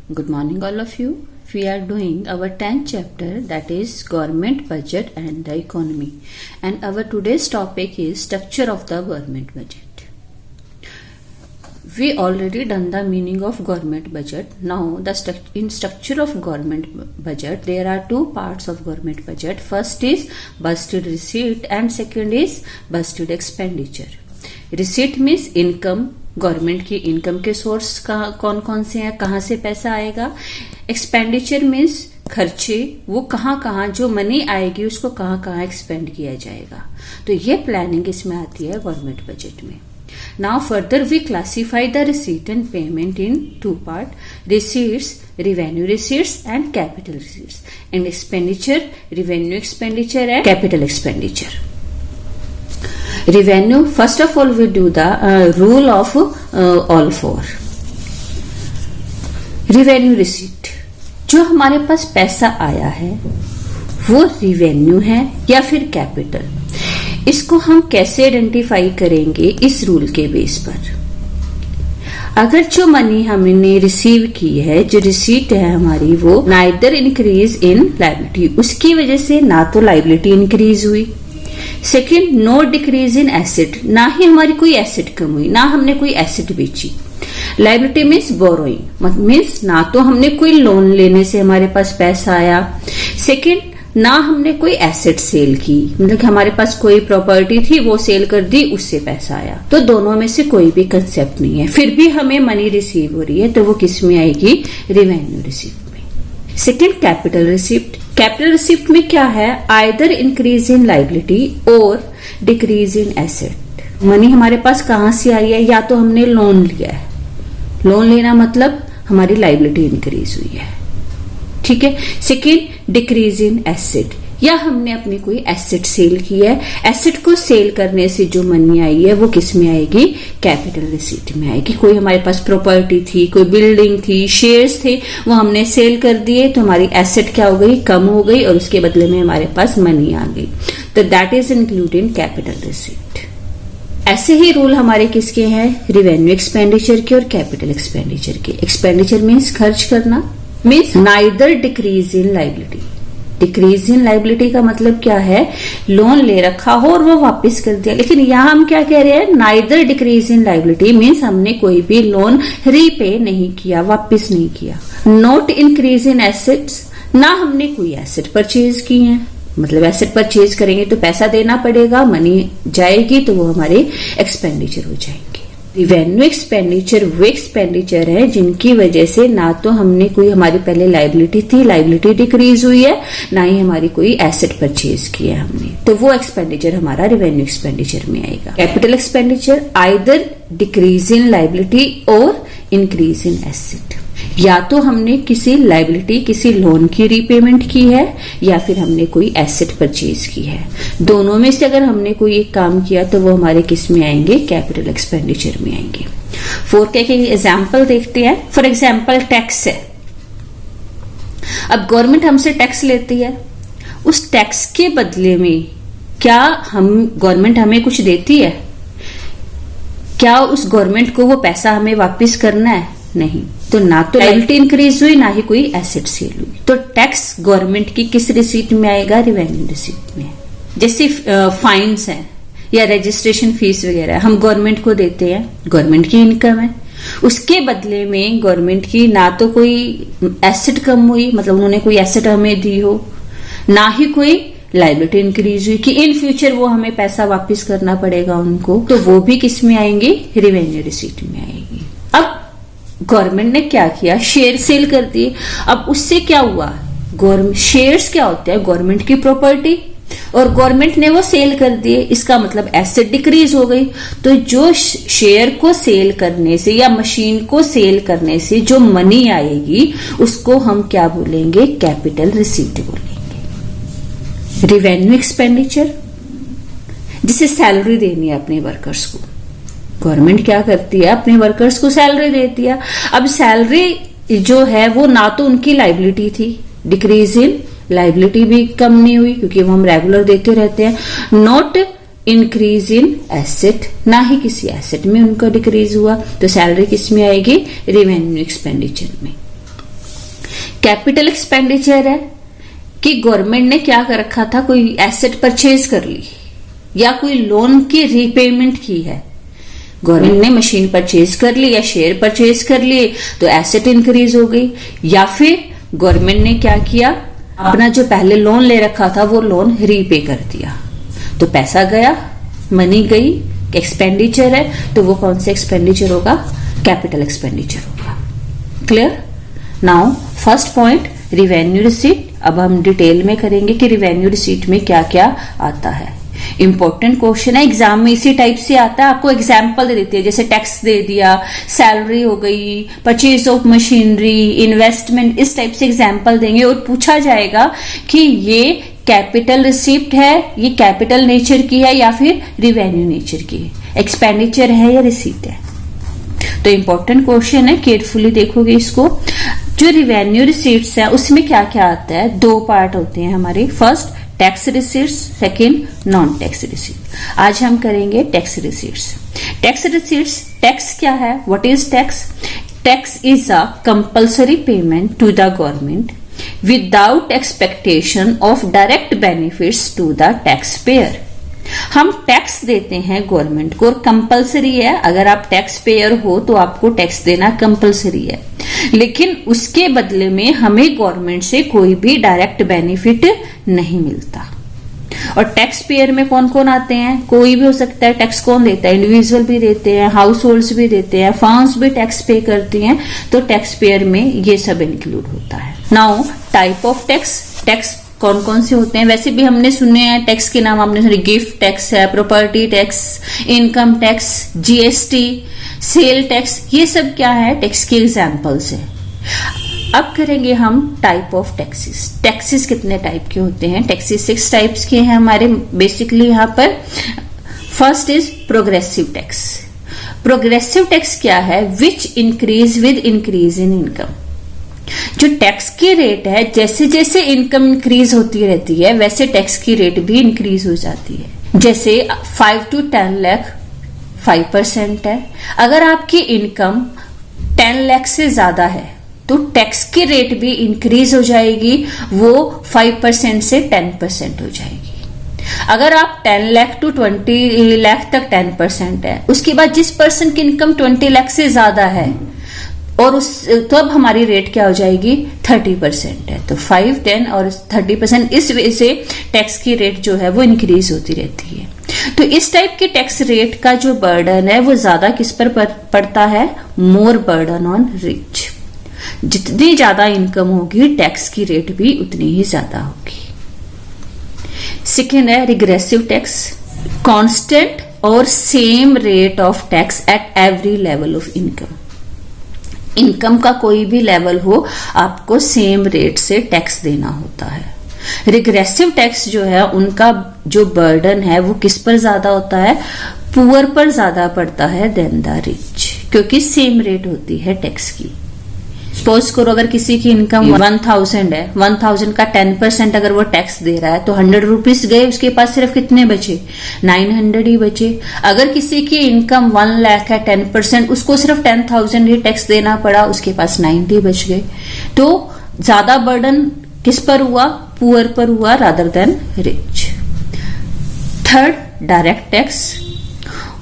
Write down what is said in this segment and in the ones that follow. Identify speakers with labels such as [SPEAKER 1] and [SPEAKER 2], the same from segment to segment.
[SPEAKER 1] Good morning all of you. We are doing our 10th chapter, that is government budget and the economy, and our today's topic is structure of the government budget. We already done the meaning of government budget. Now in structure of government budget there are two parts of government budget. First is budgeted receipt and second is budgeted expenditure. Receipt means income, government की income के source का कौन कौन से हैं, कहाँ से पैसा आएगा. एक्सपेंडिचर मीन्स खर्चे, वो कहाँ कहाँ जो मनी आएगी उसको कहाँ कहाँ एक्सपेंड किया जाएगा. तो ये प्लानिंग इसमें आती है गवर्नमेंट बजट में. Now further we classify the receipt and payment in two part: receipts, revenue receipts and capital receipts, and expenditure, revenue expenditure and capital expenditure. Revenue, first of all we do the rule of all four. Revenue receipt, जो हमारे पास पैसा आया है वो revenue है या फिर capital. इसको हम कैसे आइडेंटिफाई करेंगे? इस रूल के बेस पर. अगर जो मनी हमने रिसीव की है, जो रिसीट है हमारी, वो नाइदर इंक्रीज इन लायबिलिटी, उसकी वजह से ना तो लायबिलिटी इंक्रीज हुई, second no decrease in asset, ना ही हमारी कोई एसेट कम हुई, ना हमने कोई एसेट बेची. लायबिलिटी मीन्स बोरोइंग, मीन्स ना तो हमने कोई लोन लेने से हमारे पास पैसा आया, सेकेंड ना हमने कोई एसेट सेल की, मतलब हमारे पास कोई प्रॉपर्टी थी वो सेल कर दी, उससे पैसा आया. तो दोनों में से कोई भी कंसेप्ट नहीं है, फिर भी हमें मनी रिसीव हो रही है, तो वो किस में आएगी? रेवेन्यू रिसीप्ट में. Second capital receipt. Capital receipt में क्या है? आइदर इंक्रीज इन लायबिलिटी और डिक्रीज इन एसेट. मनी हमारे पास कहां से आई है? या तो हमने लोन लिया है, लोन लेना मतलब हमारी लायबिलिटी इंक्रीज हुई है, ठीक है. सेकेंड डिक्रीज इन एसेट, या हमने अपनी कोई एसेट सेल की है, एसेट को सेल करने से जो मनी आई है वो किस में आएगी? कैपिटल रिसीट में आएगी. कोई हमारे पास प्रॉपर्टी थी, कोई बिल्डिंग थी, शेयर्स थे, वो हमने सेल कर दिए, तो हमारी एसेट क्या हो गई? कम हो गई, और उसके बदले में हमारे पास मनी आ गई. तो that is include in capital receipt. ऐसे ही रूल हमारे किसके हैं? रेवेन्यू एक्सपेंडिचर के और कैपिटल एक्सपेंडिचर के. एक्सपेंडिचर मीन्स खर्च करना, means neither decrease in liability. Decrease in liability का मतलब क्या है? लोन ले रखा हो और वो वापस कर दिया. लेकिन यहां हम क्या कह रहे हैं? Neither decrease in liability means हमने कोई भी लोन रीपे नहीं किया, वापस नहीं किया. नॉट इंक्रीज इन एसेट्स, ना हमने कोई एसेट परचेज की है, मतलब एसेट परचेज करेंगे तो पैसा देना पड़ेगा, मनी जाएगी, तो वो हमारे एक्सपेंडिचर हो जाएंगे. रेवेन्यू एक्सपेंडिचर वो एक्सपेंडिचर है जिनकी वजह से ना तो हमने कोई, हमारी पहले लायबिलिटी थी, लायबिलिटी डिक्रीज हुई है, ना ही हमारी कोई एसेट परचेज किया हमने, तो वो एक्सपेंडिचर हमारा रेवेन्यू एक्सपेंडिचर में आएगा. Capital expenditure either decrease in liability और इंक्रीज इन एसेट, या तो हमने किसी लायबिलिटी, किसी लोन की रीपेमेंट की है, या फिर हमने कोई एसेट परचेज की है. दोनों में से अगर हमने कोई एक काम किया तो वो हमारे किस में आएंगे? कैपिटल एक्सपेंडिचर में आएंगे. फोर के एग्जाम्पल देखते हैं. फॉर एग्जाम्पल टैक्स है. अब गवर्नमेंट हमसे टैक्स लेती है, उस टैक्स के बदले में क्या गवर्नमेंट हमें कुछ देती है? क्या उस गवर्नमेंट को वो पैसा हमें वापस करना है? नहीं. तो ना तो लायबिलिटी इंक्रीज हुई, ना ही कोई एसेट सेल हुई. तो टैक्स गवर्नमेंट की किस रिसीट में आएगा? रेवेन्यू रिसीट में. जैसे फाइन्स है या रजिस्ट्रेशन फीस वगैरह हम गवर्नमेंट को देते हैं, गवर्नमेंट की इनकम है, उसके बदले में गवर्नमेंट की ना तो कोई एसेट कम हुई, मतलब उन्होंने कोई एसेट हमें दी हो, ना ही कोई लायबिलिटी इंक्रीज हुई कि इन फ्यूचर वो हमें पैसा वापस करना पड़ेगा उनको, तो वो भी किस में आएंगे? रेवेन्यू रिसीट में आएगी. अब गवर्नमेंट ने क्या किया? शेयर सेल कर दिए. अब उससे क्या हुआ? शेयर्स क्या होते हैं? गवर्नमेंट की प्रॉपर्टी, और गवर्नमेंट ने वो सेल कर दिए, इसका मतलब एसेट डिक्रीज हो गई. तो जो शेयर को सेल करने से या मशीन को सेल करने से जो मनी आएगी उसको हम क्या बोलेंगे? कैपिटल रिसीट बोलेंगे. रेवेन्यू एक्सपेंडिचर, जिसे सैलरी देनी है अपने वर्कर्स को, गवर्नमेंट क्या करती है? अपने वर्कर्स को सैलरी देती है. अब सैलरी जो है वो ना तो उनकी लायबिलिटी थी, डिक्रीज इन लायबिलिटी भी कम नहीं हुई क्योंकि वो हम रेगुलर देते रहते हैं. नॉट इंक्रीज इन एसेट, ना ही किसी एसेट में उनका डिक्रीज हुआ, तो सैलरी किस में आएगी? रेवेन्यू एक्सपेंडिचर में. कैपिटल एक्सपेंडिचर है कि गवर्नमेंट ने क्या कर रखा था, कोई एसेट परचेज कर ली या कोई लोन की रीपेमेंट की है। गवर्नमेंट ने मशीन परचेज कर ली या शेयर परचेज कर लिए तो एसेट इंक्रीज हो गई, या फिर गवर्नमेंट ने क्या किया, अपना जो पहले लोन ले रखा था वो लोन रीपे कर दिया, तो पैसा गया, मनी गई, एक्सपेंडिचर है, तो वो कौन सा एक्सपेंडिचर होगा, कैपिटल एक्सपेंडिचर होगा। Clear. Now first point revenue receipt. अब हम डिटेल में करेंगे कि रिवेन्यू रिसीट में क्या क्या आता है। इंपॉर्टेंट क्वेश्चन है, एग्जाम में इसी टाइप से आता है। आपको एग्जाम्पल दे देती है, जैसे टैक्स दे दिया, सैलरी हो गई, परचेज ऑफ मशीनरी, इन्वेस्टमेंट, इस टाइप से एग्जाम्पल देंगे और पूछा जाएगा कि ये कैपिटल रिसीप्ट है, ये कैपिटल नेचर की है या फिर रिवेन्यू नेचर की है, एक्सपेंडिचर है या रिसीट है। तो इंपॉर्टेंट क्वेश्चन है, केयरफुली देखोगे इसको। जो रिवेन्यू रिसीट्स है उसमें क्या क्या आता है, दो पार्ट होते हैं हमारे। First tax receipts, second non tax receipt. आज हम करेंगे tax receipts. Tax receipts, tax क्या है, what is tax? Tax is a compulsory payment to the government without expectation of direct benefits to the tax payer. हम tax देते हैं government को और कंपलसरी है, अगर आप टैक्स पेयर हो तो आपको टैक्स देना कंपलसरी है, लेकिन उसके बदले में हमें गवर्नमेंट से कोई भी डायरेक्ट बेनिफिट नहीं मिलता। और टैक्स पेयर में कौन कौन आते हैं, कोई भी हो सकता है। टैक्स कौन देता है, इंडिविजुअल भी देते हैं, हाउस होल्ड्स भी देते हैं, फर्म्स भी टैक्स पे करती हैं, तो टैक्स पेयर में ये सब इंक्लूड होता है। Now type of tax. Tax कौन कौन से होते हैं, वैसे भी हमने सुने हैं टैक्स के नाम, आपने सुने, गिफ्ट टैक्स है, property tax, income tax, GST, sale tax, ये सब क्या है, टैक्स के एग्जाम्पल्स है। अब करेंगे हम टाइप ऑफ टैक्सेस। टैक्सेस कितने टाइप के होते हैं, टैक्सेस 6 टाइप्स के हैं हमारे बेसिकली यहाँ पर। First is progressive tax. Progressive tax क्या है, which increase with increase in income. जो टैक्स की रेट है, जैसे जैसे इनकम इंक्रीज होती रहती है वैसे टैक्स की रेट भी इंक्रीज हो जाती है। जैसे 5 to 10 लाख 5% है, अगर आपकी इनकम 10 लाख से ज्यादा है तो टैक्स की रेट भी इंक्रीज हो जाएगी, वो 5% से 10% हो जाएगी। अगर आप 10 लाख to 20 लाख तक 10% है, उसके बाद जिस पर्सन की इनकम 20 लाख से ज्यादा है और तो अब हमारी रेट क्या हो जाएगी, 30% है। तो 5, 10 और 30%, इस वजह से टैक्स की रेट जो है वो इंक्रीज होती रहती है। तो इस टाइप के टैक्स रेट का जो बर्डन है वो ज्यादा किस पर पड़ता है, मोर बर्डन ऑन रिच। जितनी ज्यादा इनकम होगी टैक्स की रेट भी उतनी ही ज्यादा होगी। सेकेंड है रिग्रेसिव टैक्स। कांस्टेंट और same rate of tax at every level of income. Income का कोई भी लेवल हो, आपको सेम रेट से टैक्स देना होता है। रिग्रेसिव टैक्स जो है उनका जो बर्डन है वो किस पर ज्यादा होता है, पुअर पर ज्यादा पड़ता है देन द रिच, क्योंकि सेम रेट होती है टैक्स की। सपोज करो अगर किसी की इनकम 1000 है, 1000 का 10% अगर वो टैक्स दे रहा है तो 100 रुपीज गए, उसके पास सिर्फ कितने बचे, 900 ही बचे। अगर किसी की इनकम 1 लाख है, 10%, उसको सिर्फ 10,000 ही टैक्स देना पड़ा, उसके पास 90 बच गए। तो ज्यादा बर्डन किस पर हुआ, पुअर पर हुआ rather than rich. Third direct tax,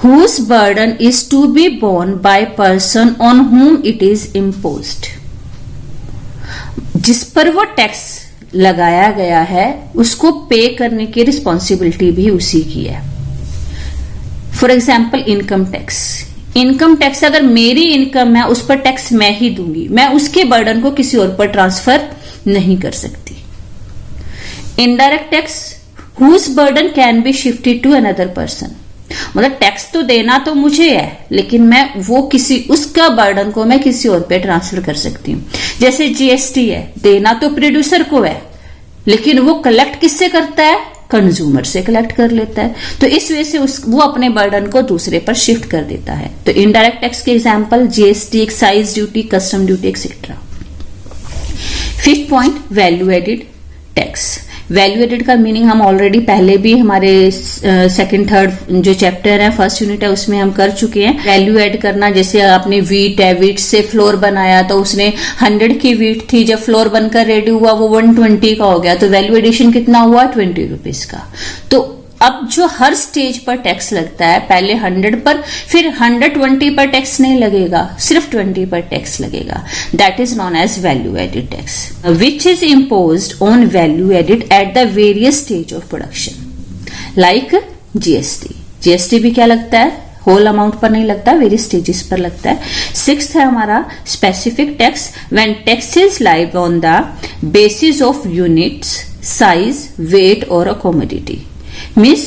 [SPEAKER 1] whose burden is to be borne by person on whom it is imposed। जिस पर वो टैक्स लगाया गया है उसको पे करने की रिस्पॉन्सिबिलिटी भी उसी की है। For example income tax. Income tax अगर मेरी इनकम है उस पर टैक्स मैं ही दूंगी, मैं उसके बर्डन को किसी और पर ट्रांसफर नहीं कर सकती। Indirect tax, whose burden can be shifted to another person. मतलब टैक्स तो देना तो मुझे है, लेकिन मैं वो किसी उसका बर्डन को मैं किसी और पे ट्रांसफर कर सकती हूँ। जैसे जीएसटी है, देना तो प्रोड्यूसर को है, लेकिन वो कलेक्ट किससे करता है, कंज्यूमर से कलेक्ट कर लेता है। तो इस वजह से वो अपने बर्डन को दूसरे पर शिफ्ट कर देता है। तो इनडायरेक्ट टैक्स के example GST, excise duty, custom duty etcetera. Fifth point value added tax. Value added का मीनिंग हम ऑलरेडी पहले भी हमारे सेकंड थर्ड जो चैप्टर है, फर्स्ट यूनिट है, उसमें हम कर चुके हैं। वैल्यू ऐड करना, जैसे आपने वीट है, वीट से फ्लोर बनाया तो उसने 100 की वीट थी, जब फ्लोर बनकर रेडी हुआ वो 120 का हो गया, तो वैल्यू एडिशन कितना हुआ? 20 रुपीज का। तो अब जो हर स्टेज पर टैक्स लगता है, पहले 100 पर, फिर 120 पर टैक्स नहीं लगेगा, सिर्फ 20 पर टैक्स लगेगा। That is known as value added tax, which is imposed on value added at the various stage of production, like GST. GST भी क्या लगता है? होल अमाउंट पर नहीं लगता, वेरियस स्टेजेस पर लगता है। 6th है हमारा specific tax, when tax is levied on the basis of units, size, weight और अ कमोडिटी। मीन्स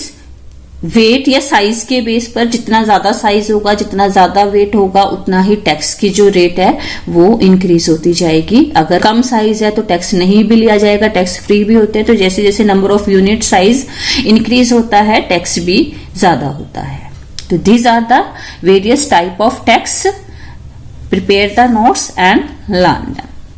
[SPEAKER 1] वेट या साइज के बेस पर, जितना ज्यादा साइज होगा, जितना ज्यादा वेट होगा, उतना ही टैक्स की जो रेट है वो इंक्रीज होती जाएगी। अगर कम साइज है तो टैक्स नहीं भी लिया जाएगा, टैक्स फ्री भी होते हैं। तो जैसे जैसे number of unit size increase होता है, टैक्स भी ज्यादा होता है। तो these are the various type of tax. Prepare the notes and learn them.